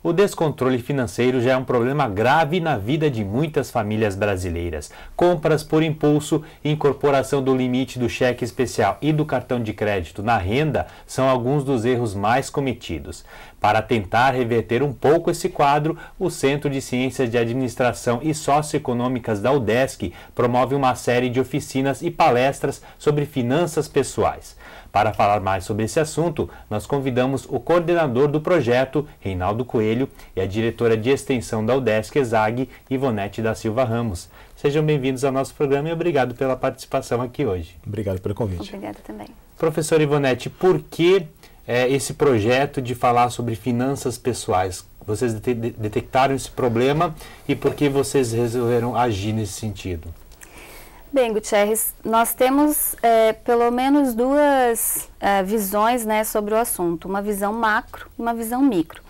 O descontrole financeiro já é um problema grave na vida de muitas famílias brasileiras. Compras por impulso, incorporação do limite do cheque especial e do cartão de crédito na renda são alguns dos erros mais cometidos. Para tentar reverter um pouco esse quadro, o Centro de Ciências de Administração e Socioeconômicas da UDESC promove uma série de oficinas e palestras sobre finanças pessoais. Para falar mais sobre esse assunto, nós convidamos o coordenador do projeto, Reinaldo Coelho, e a diretora de extensão da UDESC, ESAG, Ivonete da Silva Ramos. Sejam bem-vindos ao nosso programa e obrigado pela participação aqui hoje. Obrigado pelo convite. Obrigada também. Professora Ivonete, por que esse projeto de falar sobre finanças pessoais? Vocês detectaram esse problema e por que vocês resolveram agir nesse sentido? Bem, Gutierrez, nós temos pelo menos duas visões, né, sobre o assunto, uma visão macro e uma visão micro.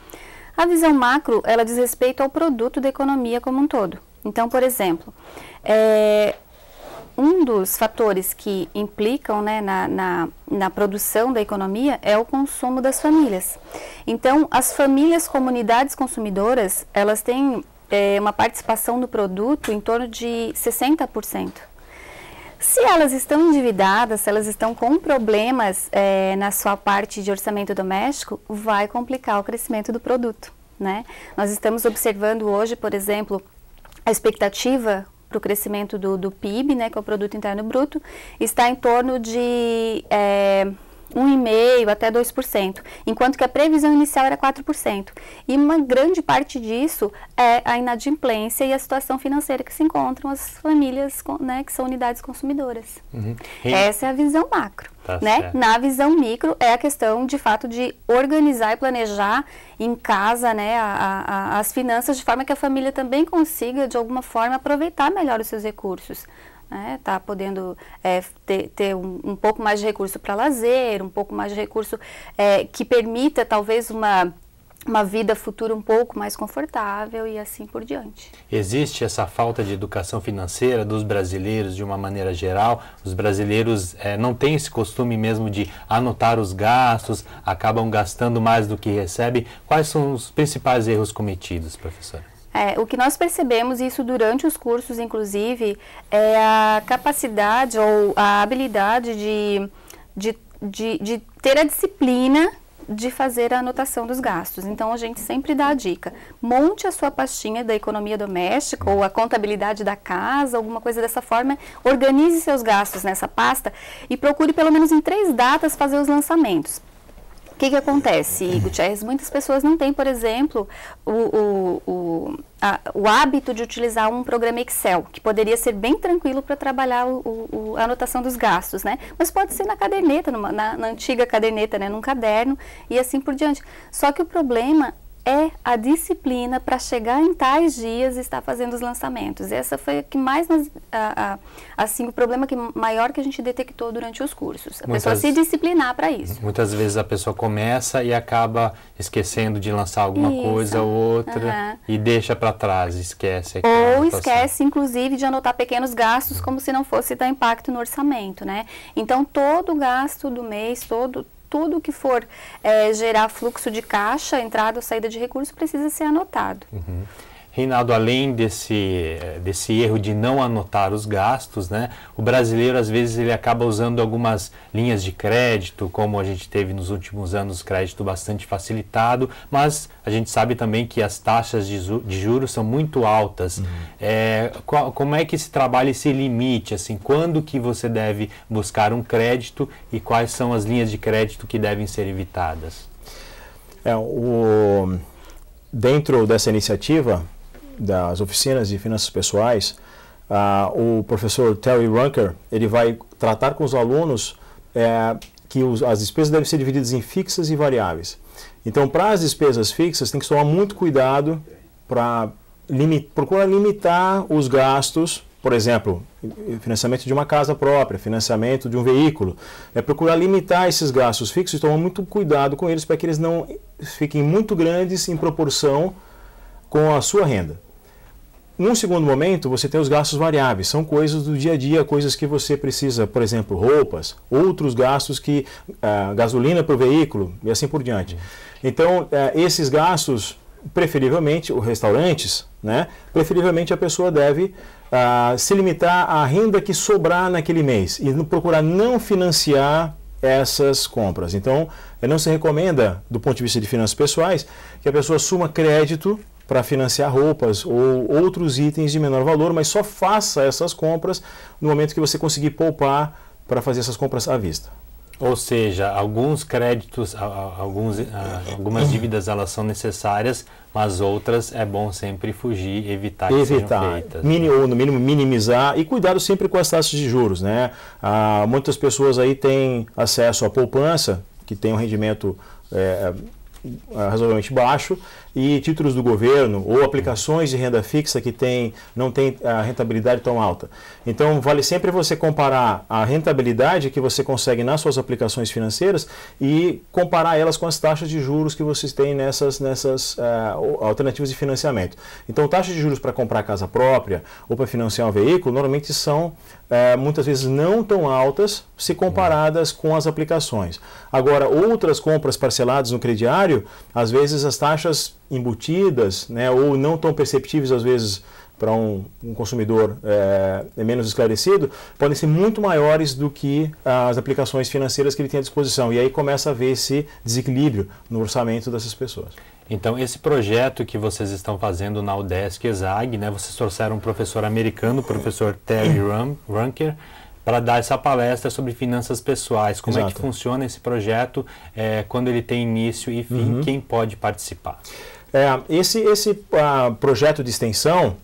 A visão macro, ela diz respeito ao produto da economia como um todo. Então, por exemplo, um dos fatores que implicam, né, na produção da economia é o consumo das famílias. Então, as famílias, comunidades consumidoras, elas têm uma participação no produto em torno de 60%. Se elas estão endividadas, se elas estão com problemas na sua parte de orçamento doméstico, vai complicar o crescimento do produto, né? Nós estamos observando hoje, por exemplo, a expectativa para o crescimento do PIB, né, que é o Produto Interno Bruto, está em torno de 1,5% até 2%, enquanto que a previsão inicial era 4%. E uma grande parte disso é a inadimplência e a situação financeira que se encontram as famílias, né, que são unidades consumidoras. Uhum. Essa é a visão macro. Tá, né? Na visão micro é a questão, de fato, de organizar e planejar em casa, né, as finanças de forma que a família também consiga, de alguma forma, aproveitar melhor os seus recursos. Tá podendo ter um pouco mais de recurso para lazer, um pouco mais de recurso que permita talvez uma vida futura um pouco mais confortável e assim por diante. Existe essa falta de educação financeira dos brasileiros de uma maneira geral? Os brasileiros não têm esse costume mesmo de anotar os gastos, acabam gastando mais do que recebem. Quais são os principais erros cometidos, professora? O que nós percebemos, isso durante os cursos, inclusive, é a capacidade ou a habilidade de ter a disciplina de fazer a anotação dos gastos. Então, a gente sempre dá a dica. Monte a sua pastinha da economia doméstica ou a contabilidade da casa, alguma coisa dessa forma. Organize seus gastos nessa pasta e procure pelo menos em 3 datas fazer os lançamentos. O que acontece, Gutierrez? Muitas pessoas não têm, por exemplo, o hábito de utilizar um programa Excel, que poderia ser bem tranquilo para trabalhar a anotação dos gastos, né? Mas pode ser na caderneta, na antiga caderneta, né? Num caderno e assim por diante. Só que o problema é a disciplina para chegar em tais dias e estar fazendo os lançamentos. Essa foi a que mais assim, o problema maior que a gente detectou durante os cursos. A pessoa se disciplinar para isso. Muitas vezes a pessoa começa e acaba esquecendo de lançar alguma coisa ou outra e deixa para trás, esquece. Ou esquece, inclusive, de anotar pequenos gastos como se não fosse dar impacto no orçamento, né? Então, todo gasto do mês, tudo que for gerar fluxo de caixa, entrada ou saída de recursos, precisa ser anotado. Uhum. Reinaldo, além desse erro de não anotar os gastos, né, o brasileiro, às vezes, ele acaba usando algumas linhas de crédito, como a gente teve nos últimos anos, crédito bastante facilitado, mas a gente sabe também que as taxas de juros são muito altas. Como é que se trabalha esse limite? Assim, quando que você deve buscar um crédito e quais são as linhas de crédito que devem ser evitadas? Dentro dessa iniciativa das oficinas de finanças pessoais, o professor Terry Runker, ele vai tratar com os alunos que as despesas devem ser divididas em fixas e variáveis. Então, para as despesas fixas, tem que tomar muito cuidado para procurar limitar os gastos, por exemplo, financiamento de uma casa própria, financiamento de um veículo. Procurar limitar esses gastos fixos e tomar muito cuidado com eles para que eles não fiquem muito grandes em proporção com a sua renda. Num segundo momento, você tem os gastos variáveis, são coisas do dia a dia, coisas que você precisa, por exemplo, roupas, outros gastos gasolina para o veículo e assim por diante. Então, esses gastos preferivelmente, os restaurantes, né? Preferivelmente a pessoa deve se limitar à renda que sobrar naquele mês e procurar não financiar essas compras. Então, não se recomenda, do ponto de vista de finanças pessoais, que a pessoa assuma crédito para financiar roupas ou outros itens de menor valor, mas só faça essas compras no momento que você conseguir poupar para fazer essas compras à vista. Ou seja, alguns créditos, algumas dívidas elas são necessárias, mas outras é bom sempre fugir, evitar que sejam feitas. Ou no mínimo minimizar, e cuidado sempre com as taxas de juros, né? Muitas pessoas aí têm acesso à poupança, que tem um rendimento razoavelmente baixo, e títulos do governo ou aplicações de renda fixa que não tem a rentabilidade tão alta. Então, vale sempre você comparar a rentabilidade que você consegue nas suas aplicações financeiras e comparar elas com as taxas de juros que vocês têm nessas alternativas de financiamento. Então, taxas de juros para comprar casa própria ou para financiar um veículo, normalmente são muitas vezes não tão altas se comparadas com as aplicações. Agora, outras compras parceladas no crediário, às vezes as taxas embutidas, né, ou não tão perceptíveis às vezes para um consumidor menos esclarecido, podem ser muito maiores do que as aplicações financeiras que ele tem à disposição. E aí começa a haver esse desequilíbrio no orçamento dessas pessoas. Então, esse projeto que vocês estão fazendo na UDESC ESAG, né, vocês trouxeram um professor americano, o professor Terry Runker, para dar essa palestra sobre finanças pessoais. Como Exato. é que funciona esse projeto, quando ele tem início e fim, quem pode participar? Esse projeto de extensão,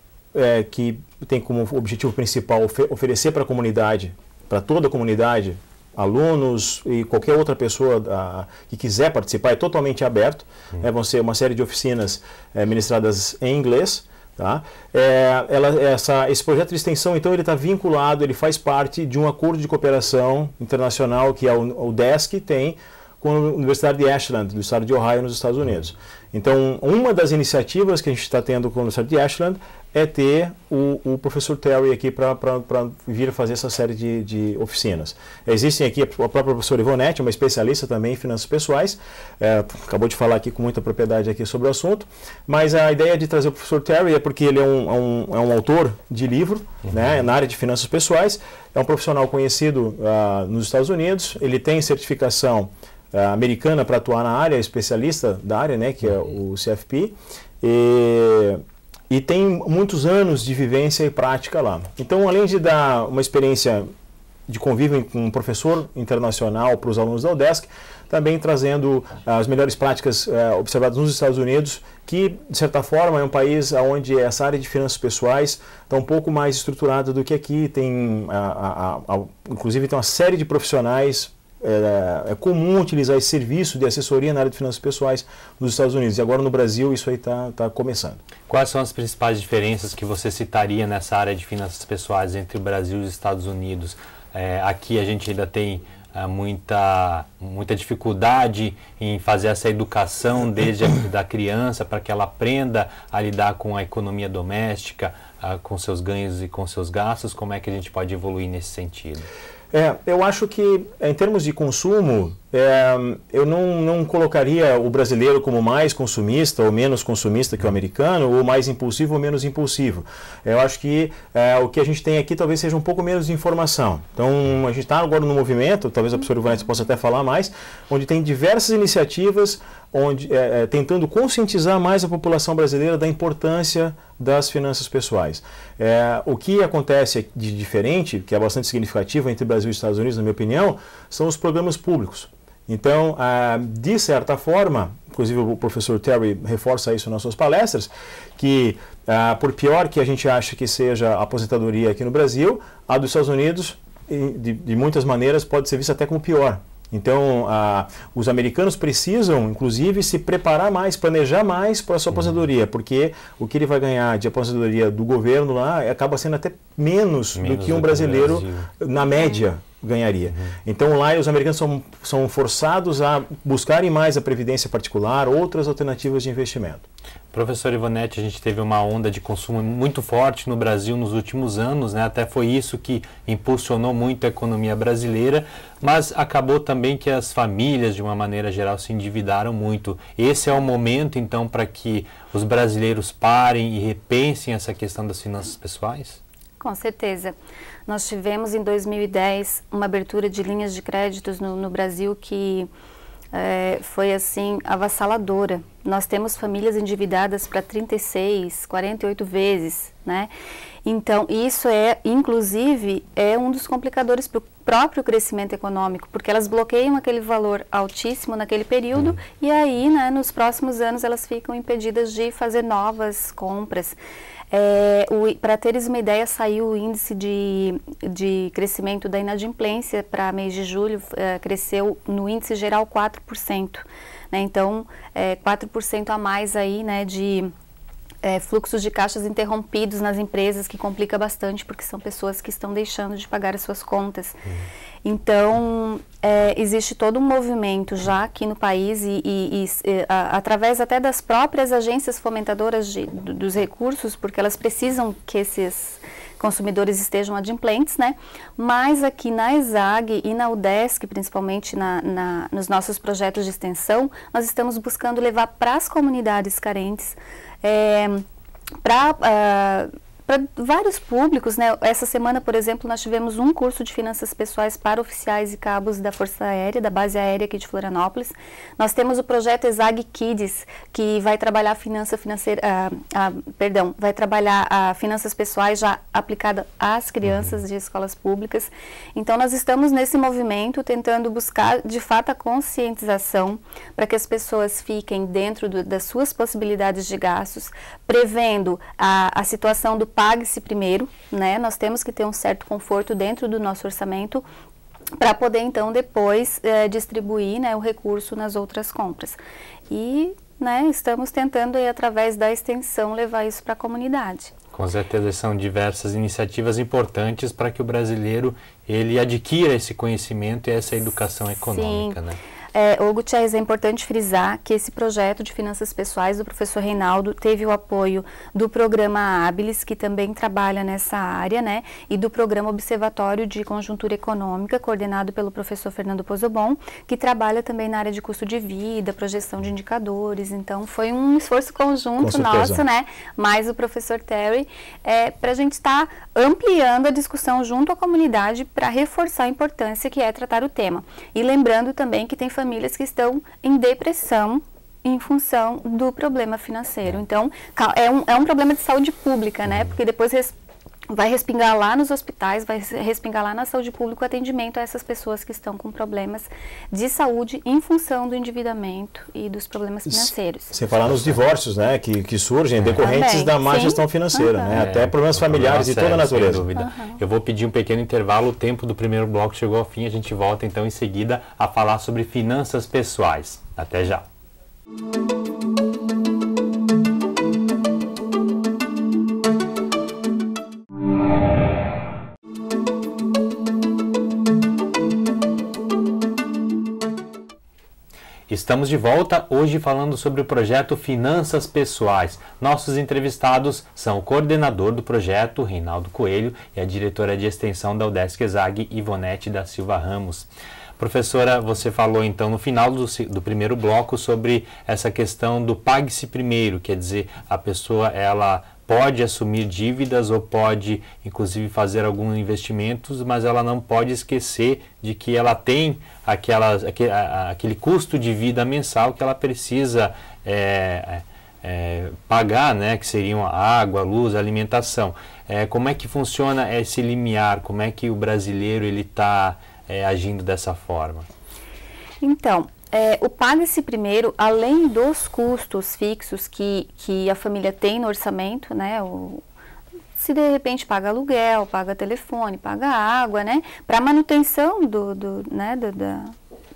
que tem como objetivo principal oferecer para a comunidade, para toda a comunidade, alunos e qualquer outra pessoa que quiser participar, é totalmente aberto. Vão ser uma série de oficinas ministradas em inglês. Tá? Esse projeto de extensão, então, ele está vinculado, ele faz parte de um acordo de cooperação internacional que a UDESC tem com a Universidade de Ashland, do estado de Ohio, nos Estados Unidos. Então, uma das iniciativas que a gente está tendo com a Universidade de Ashland é ter o professor Terry aqui para vir fazer essa série de oficinas. Existem aqui a própria professora Ivonete, uma especialista também em finanças pessoais, acabou de falar aqui com muita propriedade aqui sobre o assunto, mas a ideia de trazer o professor Terry é porque ele é um autor de livro, né, na área de finanças pessoais, é um profissional conhecido nos Estados Unidos, ele tem certificação americana para atuar na área, especialista da área, né, que é o CFP, e tem muitos anos de vivência e prática lá. Então, além de dar uma experiência de convívio com um professor internacional para os alunos da UDESC, também trazendo as melhores práticas observadas nos Estados Unidos, que, de certa forma, é um país onde essa área de finanças pessoais está um pouco mais estruturada do que aqui. Inclusive, tem uma série de profissionais. É comum utilizar esse serviço de assessoria na área de finanças pessoais nos Estados Unidos. E agora no Brasil isso aí está começando. Quais são as principais diferenças que você citaria nessa área de finanças pessoais entre o Brasil e os Estados Unidos? Aqui a gente ainda tem muita dificuldade em fazer essa educação desde da criança para que ela aprenda a lidar com a economia doméstica, com seus ganhos e com seus gastos. Como é que a gente pode evoluir nesse sentido? Eu acho que, em termos de consumo, eu não colocaria o brasileiro como mais consumista ou menos consumista que o americano, ou mais impulsivo ou menos impulsivo. Eu acho que o que a gente tem aqui talvez seja um pouco menos de informação. Então, a gente está agora no movimento, talvez a professora Ivonete possa até falar mais, onde tem diversas iniciativas tentando conscientizar mais a população brasileira da importância das finanças pessoais. O que acontece de diferente, que é bastante significativo entre Brasil e Estados Unidos, na minha opinião, são os programas públicos. Então, de certa forma, inclusive o professor Terry reforça isso nas suas palestras, que por pior que a gente acha que seja a aposentadoria aqui no Brasil, a dos Estados Unidos, de muitas maneiras, pode ser vista até como pior. Então, os americanos precisam, inclusive, se preparar mais, planejar mais para a sua aposentadoria, porque o que ele vai ganhar de aposentadoria do governo lá acaba sendo até menos do que um brasileiro, na média, ganharia. Então, lá os americanos são forçados a buscarem mais a previdência particular, outras alternativas de investimento. Professor Ivonete, a gente teve uma onda de consumo muito forte no Brasil nos últimos anos, né? Até foi isso que impulsionou muito a economia brasileira, mas acabou também que as famílias, de uma maneira geral, se endividaram muito. Esse é o momento, então, para que os brasileiros parem e repensem essa questão das finanças pessoais? Com certeza. Nós tivemos em 2010 uma abertura de linhas de créditos no Brasil que foi assim avassaladora. Nós temos famílias endividadas para 36, 48 vezes, né? Então, isso inclusive, um dos complicadores para o próprio crescimento econômico, porque elas bloqueiam aquele valor altíssimo naquele período e aí, né, nos próximos anos elas ficam impedidas de fazer novas compras. Para teres uma ideia, saiu o índice de crescimento da inadimplência para mês de julho, cresceu no índice geral 4%, né? Então, 4% a mais aí, né, de fluxos de caixas interrompidos nas empresas, que complica bastante, porque são pessoas que estão deixando de pagar as suas contas. Então, existe todo um movimento já aqui no país através até das próprias agências fomentadoras dos recursos, porque elas precisam que esses consumidores estejam adimplentes, né? Mas aqui na ESAG e na UDESC, principalmente nos nossos projetos de extensão, nós estamos buscando levar para as comunidades carentes, para vários públicos, né? Essa semana, por exemplo, nós tivemos um curso de finanças pessoais para oficiais e cabos da Força Aérea, da base aérea aqui de Florianópolis. Nós temos o projeto ESAG Kids, que vai trabalhar vai trabalhar finanças pessoais já aplicada às crianças de escolas públicas. Então, nós estamos nesse movimento tentando buscar, de fato, a conscientização para que as pessoas fiquem dentro das suas possibilidades de gastos, prevendo a situação do pague-se primeiro, né? Nós temos que ter um certo conforto dentro do nosso orçamento para poder, então, depois distribuir, né, o recurso nas outras compras. E, né, estamos tentando, aí, através da extensão, levar isso para a comunidade. Com certeza são diversas iniciativas importantes para que o brasileiro ele adquira esse conhecimento e essa educação econômica, né? Gutierrez, é importante frisar que esse projeto de finanças pessoais do professor Reinaldo teve o apoio do programa Habilis, que também trabalha nessa área, né, e do programa Observatório de Conjuntura Econômica, coordenado pelo professor Fernando Pozobon, que trabalha também na área de custo de vida, projeção de indicadores. Então, foi um esforço conjunto nosso, né, mais o professor Terry, para a gente estar ampliando a discussão junto à comunidade para reforçar a importância que é tratar o tema. E lembrando também que tem famílias que estão em depressão em função do problema financeiro. Então, é um problema de saúde pública, né? Porque depois vai respingar lá nos hospitais, vai respingar lá na saúde pública o atendimento a essas pessoas que estão com problemas de saúde em função do endividamento e dos problemas financeiros. Sem falar nos divórcios, né, que surgem decorrentes também, da má gestão financeira, né, até problemas familiares de toda a natureza. Sem dúvida. Eu vou pedir um pequeno intervalo, o tempo do primeiro bloco chegou ao fim, a gente volta então em seguida a falar sobre finanças pessoais. Até já! Estamos de volta, hoje falando sobre o projeto Finanças Pessoais. Nossos entrevistados são o coordenador do projeto, Reinaldo Coelho, e a diretora de extensão da UDESC ESAG, Ivonete da Silva Ramos. Professora, você falou então no final do primeiro bloco sobre essa questão do pague-se primeiro, quer dizer, a pessoa ela pode assumir dívidas ou pode, inclusive, fazer alguns investimentos, mas ela não pode esquecer de que ela tem aquele custo de vida mensal que ela precisa pagar, né, que seriam a água, a luz, a alimentação. Como é que funciona esse limiar? Como é que o brasileiro ele está agindo dessa forma? Então, o pague-se primeiro, além dos custos fixos que a família tem no orçamento, né, se de repente paga aluguel, paga telefone, paga água, né, para manutenção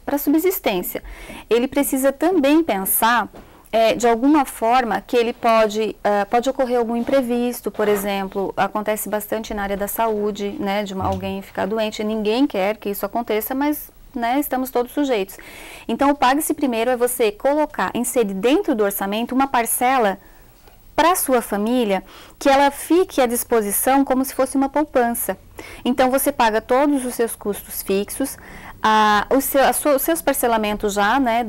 para subsistência, ele precisa também pensar de alguma forma que ele pode ocorrer algum imprevisto, por exemplo, acontece bastante na área da saúde, né, de alguém ficar doente, ninguém quer que isso aconteça, mas, né, estamos todos sujeitos. Então, o pague-se primeiro é você inserir dentro do orçamento uma parcela para a sua família, que ela fique à disposição como se fosse uma poupança. Então, você paga todos os seus custos fixos, os seus parcelamentos já, né,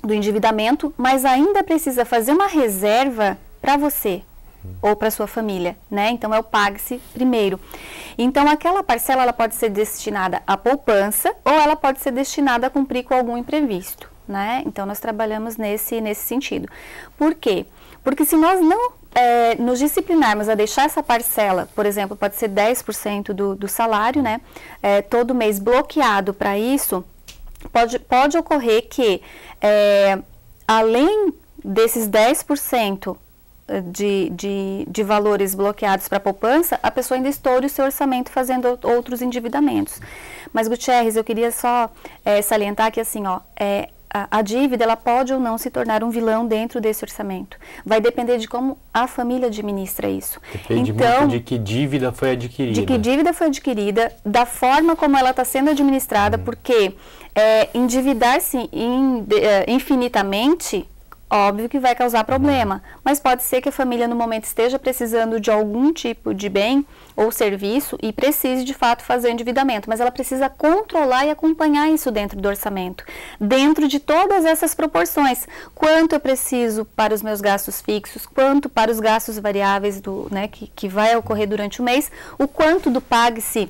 do endividamento, mas ainda precisa fazer uma reserva para você ou para sua família, né? Então, é o pague-se primeiro. Então, aquela parcela, ela pode ser destinada à poupança ou ela pode ser destinada a cumprir com algum imprevisto, né? Então, nós trabalhamos nesse sentido. Por quê? Porque se nós não nos disciplinarmos a deixar essa parcela, por exemplo, pode ser 10% do salário, né? Todo mês bloqueado para isso, pode ocorrer que, além desses 10%, de valores bloqueados para a poupança, a pessoa ainda estoure o seu orçamento fazendo outros endividamentos. Mas, Gutierrez, eu queria só salientar que assim, ó, a dívida ela pode ou não se tornar um vilão dentro desse orçamento. Vai depender de como a família administra isso. Depende muito de que dívida foi adquirida. De que dívida foi adquirida, da forma como ela está sendo administrada, porque endividar-se infinitamente, óbvio que vai causar problema, mas pode ser que a família no momento esteja precisando de algum tipo de bem ou serviço e precise de fato fazer endividamento, mas ela precisa controlar e acompanhar isso dentro do orçamento, dentro de todas essas proporções. Quanto eu preciso para os meus gastos fixos, quanto para os gastos variáveis que vai ocorrer durante o mês, o quanto do pague-se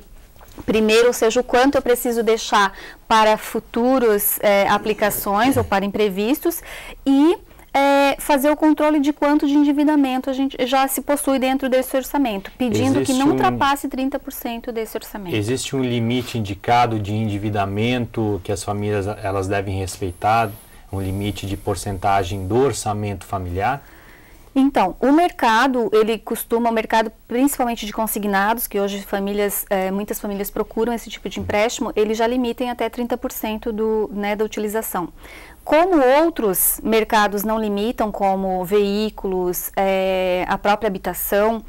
primeiro, ou seja, o quanto eu preciso deixar para futuras aplicações ou para imprevistos e fazer o controle de quanto de endividamento a gente já se possui dentro desse orçamento, pedindo que não ultrapasse 30% desse orçamento. Existe um limite indicado de endividamento que as famílias elas devem respeitar, um limite de porcentagem do orçamento familiar? Então, o mercado principalmente de consignados, que hoje muitas famílias procuram esse tipo de empréstimo, ele já limita em até 30% da utilização. Como outros mercados não limitam, como veículos, a própria habitação,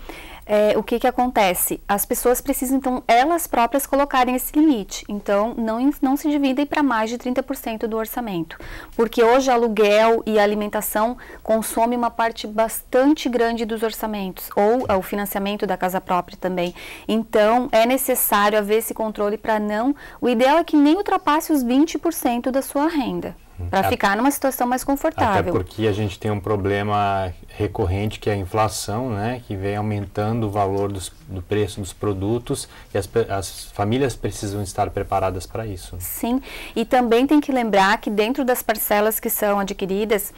o que acontece? As pessoas precisam, então, elas próprias colocarem esse limite. Então, não se dividem para mais de 30% do orçamento. Porque hoje aluguel e alimentação consomem uma parte bastante grande dos orçamentos, ou o financiamento da casa própria também. Então, é necessário haver esse controle para não... O ideal é que nem ultrapasse os 20% da sua renda, para ficar numa situação mais confortável. Até porque a gente tem um problema recorrente que é a inflação, né, que vem aumentando o valor do preço dos produtos e as famílias precisam estar preparadas para isso. Sim, e também tem que lembrar que dentro das parcelas que são adquiridas,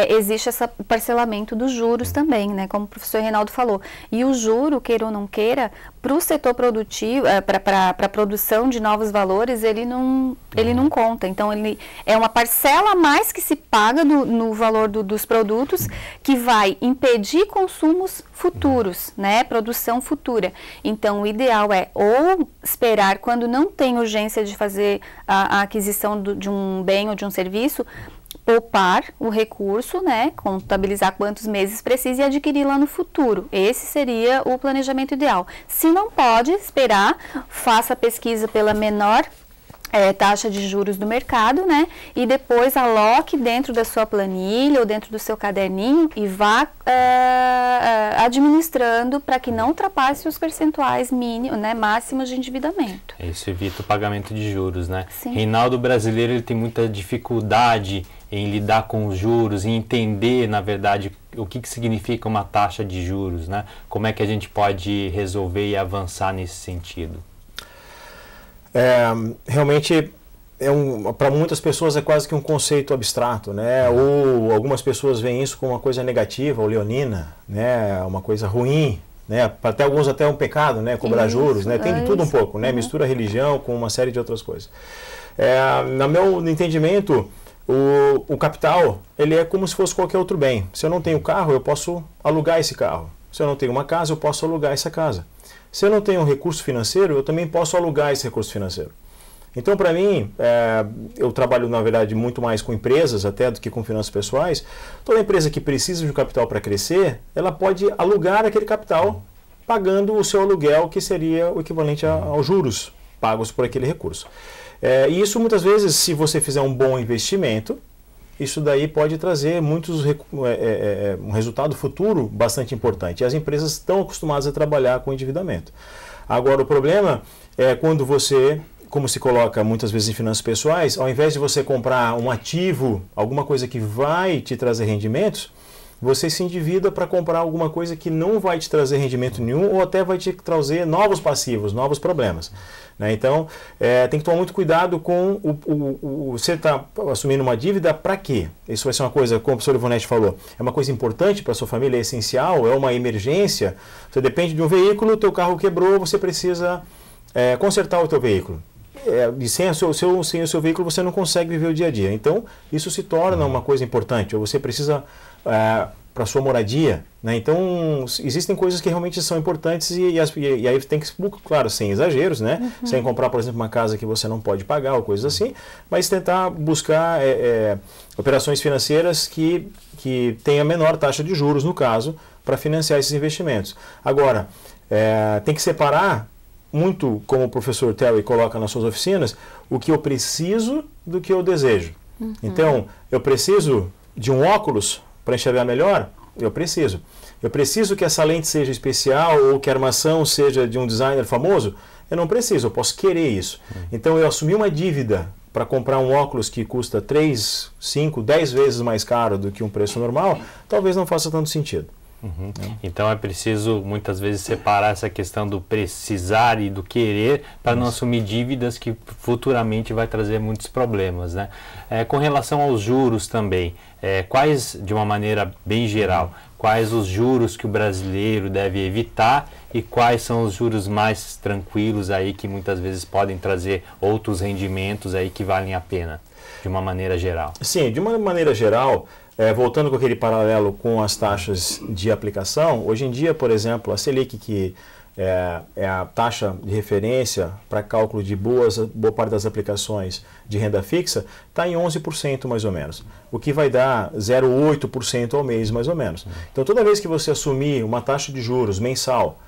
existe esse parcelamento dos juros também, né, como o professor Reinaldo falou. E o juro, queira ou não queira, para o setor produtivo, para a produção de novos valores, ele não conta. Então, ele é uma parcela a mais que se paga no valor dos produtos, que vai impedir consumos futuros, né? Produção futura. Então, o ideal é ou esperar quando não tem urgência de fazer a aquisição de um bem ou de um serviço, poupar o recurso, né? Contabilizar quantos meses precisa e adquirir lá no futuro. Esse seria o planejamento ideal. Se não pode esperar, faça a pesquisa pela menor taxa de juros do mercado, né? E depois aloque dentro da sua planilha ou dentro do seu caderninho e vá administrando para que não ultrapasse os percentuais mínimos, né, máximos de endividamento. Isso evita o pagamento de juros, né? Sim. Reinaldo, brasileiro, ele tem muita dificuldade em lidar com os juros, em entender, na verdade, o que significa uma taxa de juros, né? Como é que a gente pode resolver e avançar nesse sentido? Realmente, para muitas pessoas é quase que um conceito abstrato, né? Ou algumas pessoas veem isso como uma coisa negativa ou leonina, né? Uma coisa ruim, né? Para até alguns até um pecado, né? Cobrar juros, né? Tem de tudo um pouco, né? Mistura religião com uma série de outras coisas. No meu entendimento, o capital, ele é como se fosse qualquer outro bem. Se eu não tenho carro, eu posso alugar esse carro. Se eu não tenho uma casa, eu posso alugar essa casa. Se eu não tenho um recurso financeiro, eu também posso alugar esse recurso financeiro. Então, para mim, eu trabalho, na verdade, muito mais com empresas até do que com finanças pessoais. Toda empresa que precisa de um capital para crescer, ela pode alugar aquele capital pagando o seu aluguel, que seria o equivalente aos juros pagos por aquele recurso. E isso, muitas vezes, se você fizer um bom investimento, isso daí pode trazer um resultado futuro bastante importante. E as empresas estão acostumadas a trabalhar com endividamento. Agora, o problema é quando você, como se coloca muitas vezes em finanças pessoais, ao invés de você comprar um ativo, alguma coisa que vai te trazer rendimentos, você se endivida para comprar alguma coisa que não vai te trazer rendimento nenhum ou até vai te trazer novos passivos, novos problemas. Né? Então, tem que tomar muito cuidado com você está assumindo uma dívida para quê? Isso vai ser uma coisa, como o professor Ivonete falou, é uma coisa importante para a sua família, é essencial, é uma emergência. Você depende de um veículo, o teu carro quebrou, você precisa consertar o teu veículo. E sem o seu veículo você não consegue viver o dia a dia. Então, isso se torna uma coisa importante. Ou você precisa para a sua moradia. Né? Então, existem coisas que realmente são importantes e aí tem que, claro, sem exageros, né? Sem comprar, por exemplo, uma casa que você não pode pagar ou coisas assim, mas tentar buscar operações financeiras que tenham a menor taxa de juros, no caso, para financiar esses investimentos. Agora, tem que separar muito, como o professor Terry coloca nas suas oficinas, o que eu preciso do que eu desejo. Então, eu preciso de um óculos para enxergar melhor? Eu preciso. Eu preciso que essa lente seja especial ou que a armação seja de um designer famoso? Eu não preciso, eu posso querer isso. Então, eu assumi uma dívida para comprar um óculos que custa 3, 5, 10 vezes mais caro do que um preço normal, talvez não faça tanto sentido. Então é preciso muitas vezes separar essa questão do precisar e do querer para não assumir dívidas que futuramente vai trazer muitos problemas, né? Com relação aos juros também, quais, de uma maneira bem geral, quais os juros que o brasileiro deve evitar e quais são os juros mais tranquilos aí que muitas vezes podem trazer outros rendimentos aí que valem a pena, de uma maneira geral? Sim, de uma maneira geral, voltando com aquele paralelo com as taxas de aplicação, hoje em dia, por exemplo, a Selic, que é a taxa de referência para cálculo de boa parte das aplicações de renda fixa, está em 11% mais ou menos, o que vai dar 0,8% ao mês mais ou menos. Então, toda vez que você assumir uma taxa de juros mensal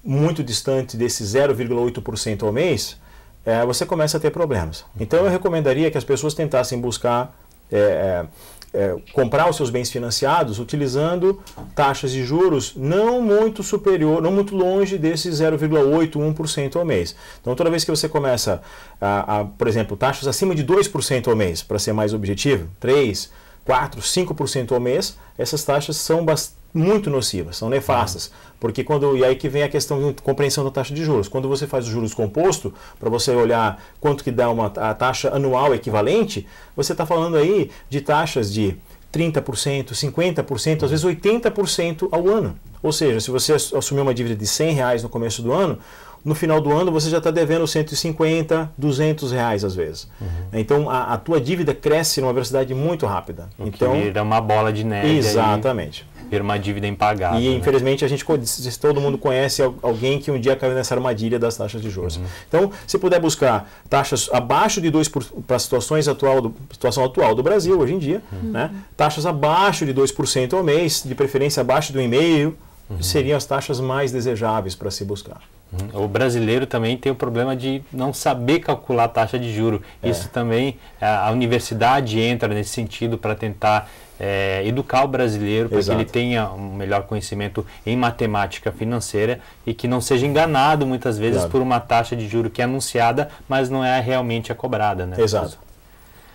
muito distante desse 0,8% ao mês, você começa a ter problemas. Então, eu recomendaria que as pessoas tentassem buscar comprar os seus bens financiados utilizando taxas de juros não muito superior, não muito longe desse 0,8%, 1% ao mês. Então, toda vez que você começa por exemplo, taxas acima de 2% ao mês, para ser mais objetivo, 3%, 4%, 5% ao mês, essas taxas são muito nocivas, são nefastas, porque e aí que vem a questão de compreensão da taxa de juros. Quando você faz os juros composto, para você olhar quanto que dá a taxa anual equivalente, você está falando aí de taxas de 30%, 50%, às vezes 80% ao ano. Ou seja, se você assumir uma dívida de R$100 no começo do ano, no final do ano você já está devendo 150, R$200 às vezes. Então a tua dívida cresce numa velocidade muito rápida. Então vira uma bola de neve. Exatamente. Vira uma dívida impagável. E infelizmente todo mundo conhece alguém que um dia caiu nessa armadilha das taxas de juros. Então, se puder buscar taxas abaixo de 2% para a situação atual do Brasil hoje em dia, né? Taxas abaixo de 2% ao mês, de preferência abaixo do 1,5%, seriam as taxas mais desejáveis para se buscar. O brasileiro também tem o problema de não saber calcular a taxa de juro. Isso também, a universidade entra nesse sentido para tentar educar o brasileiro para que ele tenha um melhor conhecimento em matemática financeira e que não seja enganado muitas vezes por uma taxa de juro que é anunciada, mas não é realmente a cobrada, né? Exato.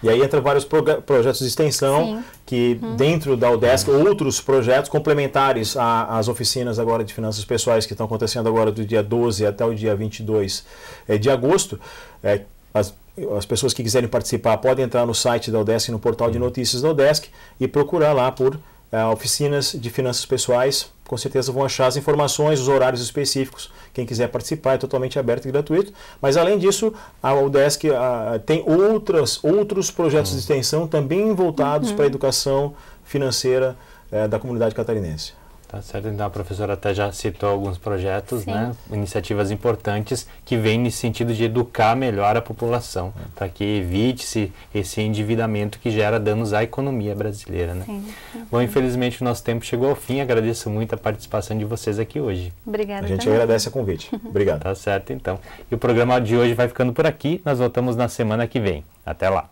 E aí entra vários projetos de extensão que dentro da UDESC, outros projetos complementares às oficinas agora de finanças pessoais que estão acontecendo agora do dia 12 até o dia 22 de agosto. As pessoas que quiserem participar podem entrar no site da UDESC, no portal de notícias da UDESC e procurar lá por oficinas de finanças pessoais. Com certeza vão achar as informações, os horários específicos. Quem quiser participar é totalmente aberto e gratuito. Mas além disso, a UDESC tem outros projetos de extensão também voltados para a educação financeira da comunidade catarinense. Tá certo, então a professora até já citou alguns projetos, né, iniciativas importantes que vêm nesse sentido de educar melhor a população, para que evite-se esse endividamento que gera danos à economia brasileira, né? Bom, infelizmente o nosso tempo chegou ao fim, agradeço muito a participação de vocês aqui hoje. Obrigada. A gente agradece o convite. Obrigado. Tá certo, então. E o programa de hoje vai ficando por aqui, nós voltamos na semana que vem. Até lá.